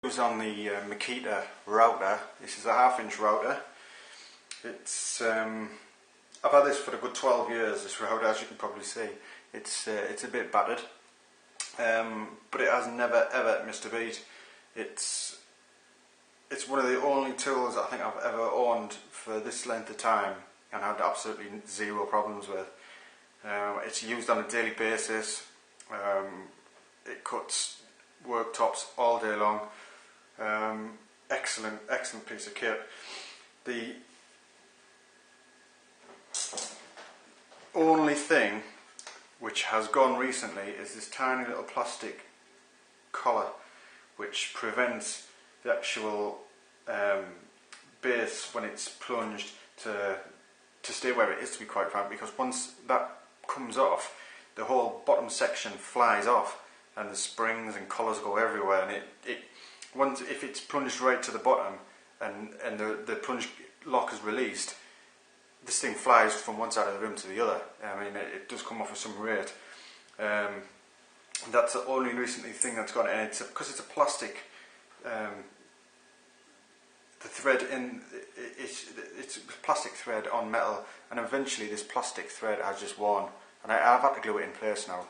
On the Makita router. This is a 1/2 inch router. It's I've had this for a good 12 years, this router, as you can probably see. It's a bit battered, but it has never ever missed a beat. It's one of the only tools I think I've ever owned for this length of time and had absolutely zero problems with. It's used on a daily basis. It cuts worktops all day long. Excellent piece of kit. The only thing which has gone recently is this tiny little plastic collar which prevents the actual base when it's plunged to stay where it is, to be quite frank, because once that comes off, the whole bottom section flies off and the springs and collars go everywhere, and if it's plunged right to the bottom and the plunge lock is released, this thing flies from one side of the room to the other. I mean, it does come off at some rate. That's the only recently thing that's gone, and it's because it's a plastic. The thread in it's plastic thread on metal, and eventually this plastic thread has just worn, and I've had to glue it in place now.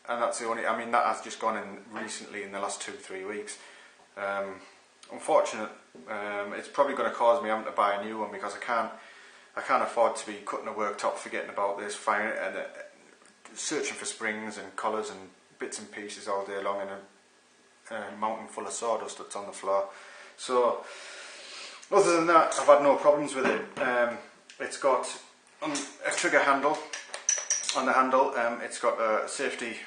And that's the only, I mean, that has just gone in recently in the last 2-3 weeks. Unfortunate. It's probably going to cause me having to buy a new one, because I can't afford to be cutting a worktop, forgetting about this, finding it, and searching for springs and collars and bits and pieces all day long in a mountain full of sawdust that's on the floor. So other than that, I've had no problems with it. It's got a trigger handle on the handle. It's got a safety,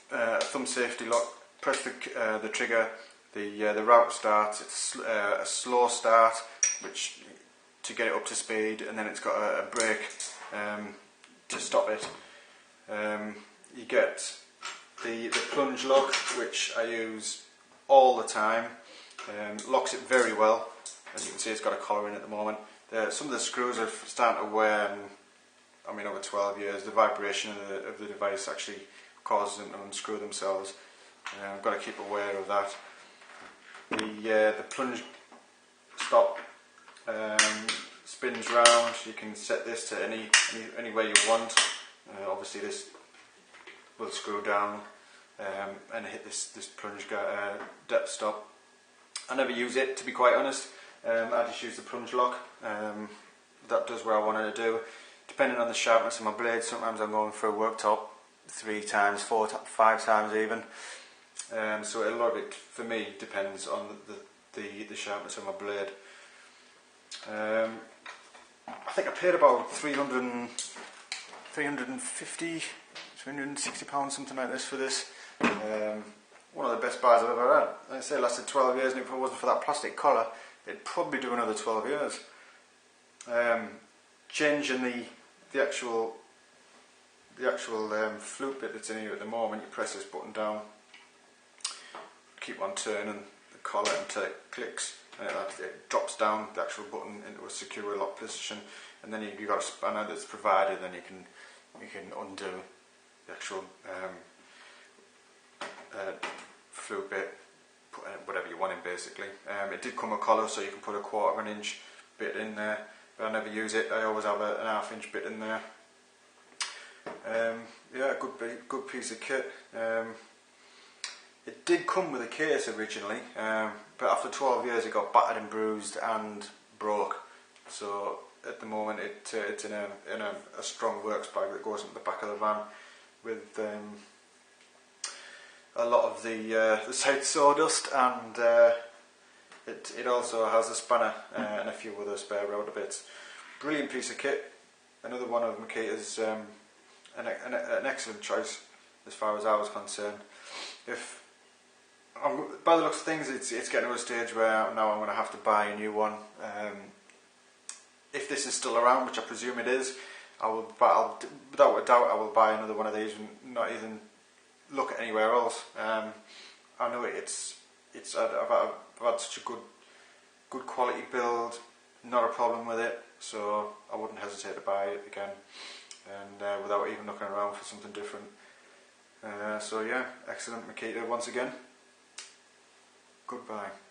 thumb safety lock. Press the trigger, the router starts. It's a slow start, which to get it up to speed, and then it's got a brake to stop it. You get the plunge lock, which I use all the time. Locks it very well. As you can see, it's got a collar in at the moment. Some of the screws are starting to wear, and I mean, over 12 years, the vibration of the device actually causes them to unscrew themselves. I've got to keep aware of that. The plunge stop spins round. You can set this to any way you want. Obviously, this will screw down and hit this plunge depth stop. I never use it, to be quite honest. I just use the plunge lock. That does what I wanted to do. Depending on the sharpness of my blade, sometimes I'm going for a worktop 3 times, 4, 5 times even. So a lot of it, for me, depends on the sharpness of my blade. I think I paid about £350, £360, something like this for this. One of the best buys I've ever had. Like I say, it lasted 12 years, and if it wasn't for that plastic collar, it'd probably do another 12 years. Changing the actual flute bit that's in here at the moment, you press this button down, keep on turning the collar until it clicks, and it drops down the actual button into a secure lock position, and then you've got a spanner that's provided, and you can undo the actual flute bit, put whatever you want in basically. It did come with a collar, so you can put a 1/4 inch bit in there, but I never use it. I always have an 1/2 inch bit in there. Yeah, good piece of kit. It did come with a case originally, but after 12 years it got battered and bruised and broke. So at the moment it's in a strong works bag that goes into the back of the van with a lot of the side sawdust, and it also has a spanner and a few other spare router bits. Brilliant piece of kit. Another one of Makita's, an excellent choice as far as I was concerned. By the looks of things, it's getting to a stage where now I'm going to have to buy a new one. If this is still around, which I presume it is, without a doubt I will buy another one of these and not even look at anywhere else. I know I've had such a good quality build, not a problem with it, so I wouldn't hesitate to buy it again, and without even looking around for something different. So yeah, excellent Makita once again. Goodbye.